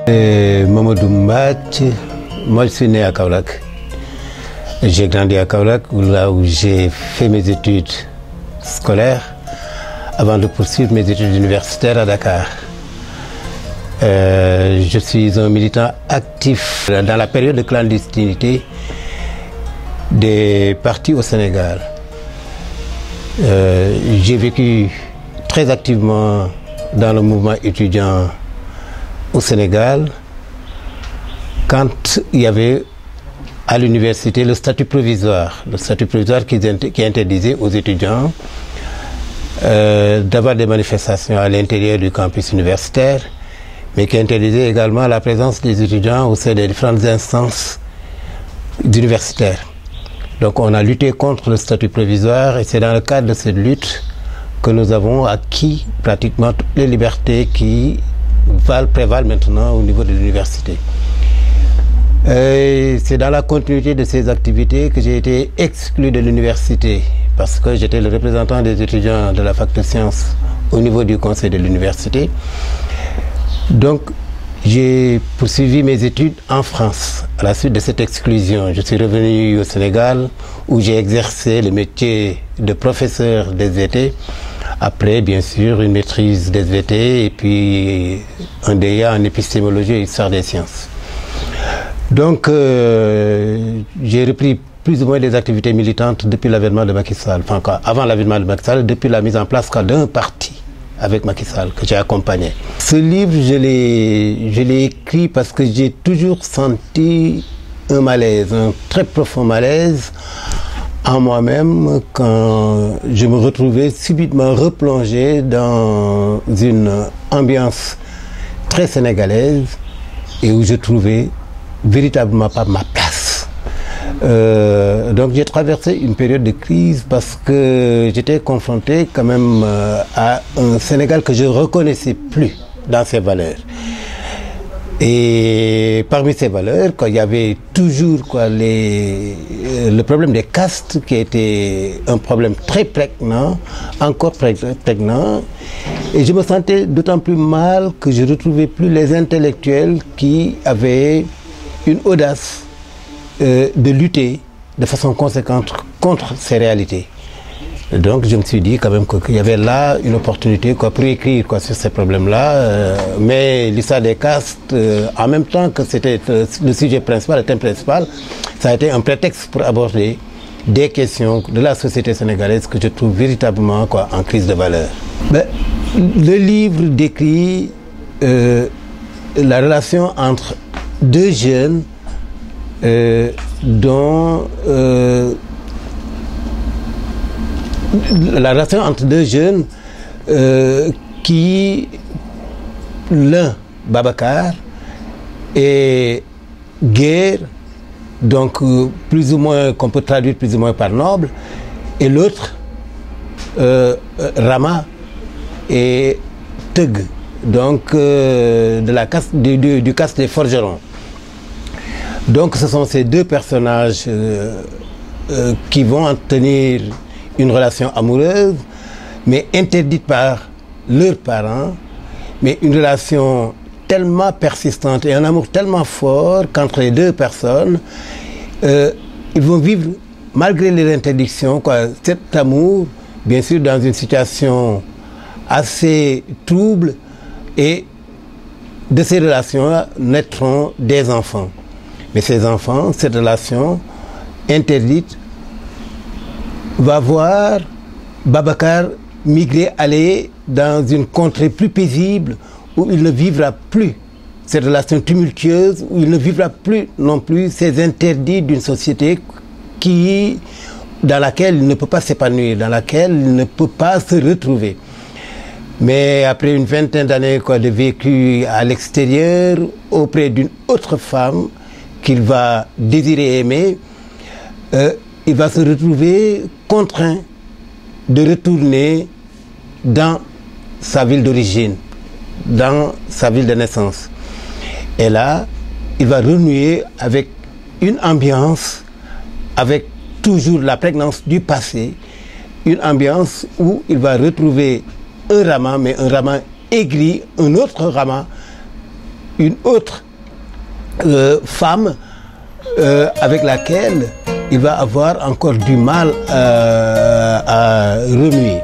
Mamadou Mbach, moi je suis né à Kaolack. J'ai grandi à Kaolack, là où j'ai fait mes études scolaires avant de poursuivre mes études universitaires à Dakar. Je suis un militant actif dans la période de clandestinité des partis au Sénégal. J'ai vécu très activement dans le mouvement étudiant au Sénégal quand il y avait à l'université le statut provisoire qui interdisait aux étudiants d'avoir des manifestations à l'intérieur du campus universitaire, mais qui interdisait également la présence des étudiants au sein des différentes instances universitaires. Donc on a lutté contre le statut provisoire et c'est dans le cadre de cette lutte que nous avons acquis pratiquement toutes les libertés qui prévalent maintenant au niveau de l'université. C'est dans la continuité de ces activités que j'ai été exclu de l'université parce que j'étais le représentant des étudiants de la fac de sciences au niveau du conseil de l'université. Donc j'ai poursuivi mes études en France. À la suite de cette exclusion, je suis revenu au Sénégal où j'ai exercé le métier de professeur d'SVT. Après, bien sûr, une maîtrise d'SVT et puis un DEA en épistémologie et histoire des sciences. Donc, j'ai repris plus ou moins des activités militantes depuis l'avènement de Macky Sall. Enfin, avant l'avènement de Macky Sall, depuis la mise en place d'un parti avec Macky Sall que j'ai accompagné. Ce livre, je l'ai écrit parce que j'ai toujours senti un malaise, un très profond malaise en moi-même quand je me retrouvais subitement replongé dans une ambiance très sénégalaise et où je trouvais véritablement pas ma place. Donc j'ai traversé une période de crise parce que j'étais confronté quand même à un Sénégal que je ne reconnaissais plus dans ses valeurs. Et parmi ces valeurs, il y avait toujours le problème des castes qui était un problème très prégnant, encore prégnant. Et je me sentais d'autant plus mal que je ne retrouvais plus les intellectuels qui avaient une audace de lutter de façon conséquente contre ces réalités. Donc je me suis dit quand même qu'il y avait là une opportunité pour écrire sur ces problèmes-là. Mais l'histoire des castes, en même temps que c'était le sujet principal, le thème principal, ça a été un prétexte pour aborder des questions de la société sénégalaise que je trouve véritablement en crise de valeur. Le livre décrit la relation entre deux jeunes la relation entre deux jeunes qui, l'un, Babacar, est guerre, donc plus ou moins, qu'on peut traduire plus ou moins par noble, et l'autre, Rama, est Teug, donc de la caste, du caste des forgerons. Donc ce sont ces deux personnages qui vont en tenir une relation amoureuse, mais interdite par leurs parents, mais une relation tellement persistante et un amour tellement fort qu'entre les deux personnes, ils vont vivre, malgré les interdictions, cet amour, bien sûr dans une situation assez trouble, et de ces relations naîtront des enfants. Mais ces enfants, cette relation interdite, va voir Babacar migrer, aller dans une contrée plus paisible où il ne vivra plus cette relation tumultueuse, où il ne vivra plus non plus ces interdits d'une société dans laquelle il ne peut pas s'épanouir, dans laquelle il ne peut pas se retrouver. Mais après une vingtaine d'années de vécu à l'extérieur, auprès d'une autre femme qu'il va désirer aimer, il va se retrouver contraint de retourner dans sa ville d'origine, dans sa ville de naissance. Et là, il va renouer avec une ambiance, avec toujours la prégnance du passé, une ambiance où il va retrouver un Rama, mais un Rama aigri, un autre Rama une autre femme avec laquelle il va avoir encore du mal à remuer.